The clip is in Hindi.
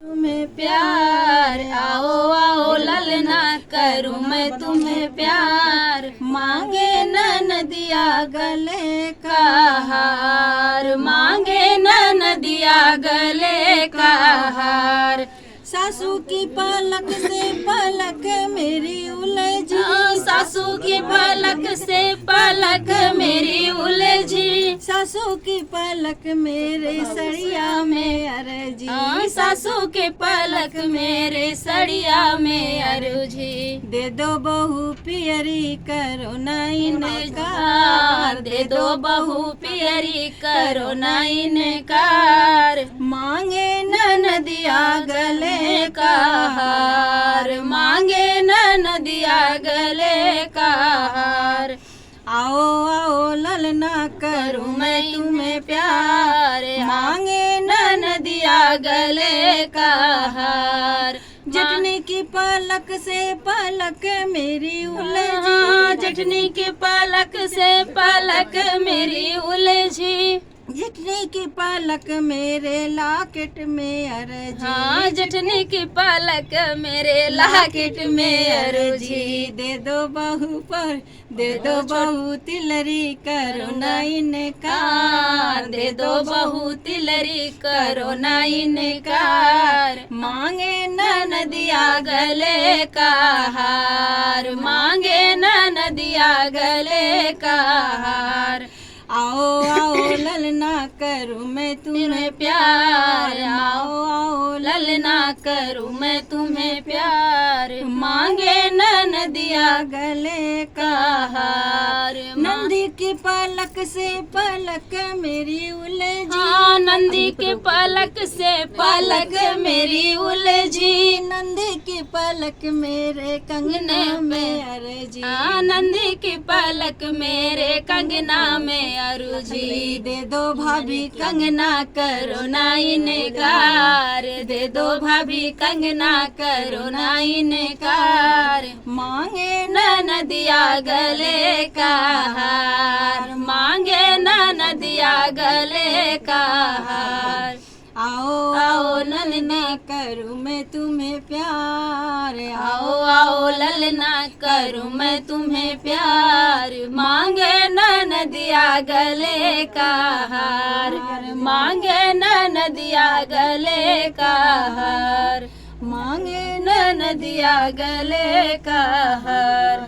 तुम्हें प्यार, आओ आओ ललना करूं मैं तुम्हें प्यार। मांगे नदिया गले का हार, मांगे नदिया गले का हार। सासू की पलक से पलक मेरी उलझी, सासू की पलक से पलक मेरी उलझी। सासू की पलक मेरे सड़िया में अरजी, सासू के पलक मेरे सड़िया में अरजी। दे दो बहू पियरी करो ना इनकार, दे दो बहू पियरी करो ना इनकार। मांगे नदिया गले का हार, मांगे नदिया गले का हार। आओ आओ ललना करूं मैं तुम्हें प्यार, मांगे नदिया गले का हार। जटनी की पलक से पलक मेरी उलझी, जटनी की पलक से पलक मेरी उलझी। जटनी की पलक मेरे लाकेट में अरजी, हाँ जटनी की पलक मेरे लाकेट में अरजी। दे दो बहू पर, दे दो बहू तिलरी करो ना इनकार, दे दो बहू तिलरी करो ना इनकार। मांगे नदिया गले का हार, मांगे नदिया गले का हार। आओ आओ ललना करूं मैं तुम्हें प्यार, आओ आओ ललना करूं मैं तुम्हें प्यार। मांगे नदिया गले का हार, नंदी की पलक से पलक मेरी उलझी, हाँ नंदी की पलक से पलक मेरी उलझी। नंदी की पलक मेरे कंगना में अरजी, हाँ नंदी की पलक मेरे कंगना में अरुजी। दे दो भाभी कंगना करो ना इनकार, दे दो भाभी कंगना करो ना इनकार। मांगे नदिया गले का हार, मांगे नदिया गले का हार। आओ आओ ललना करूं मैं तुम्हें प्यार, आओ आओ ललना करूं मैं तुम्हें प्यार। मांगे नदिया गले का हार, मांगे नदिया गले का हार, मांगे नदिया गले का हार।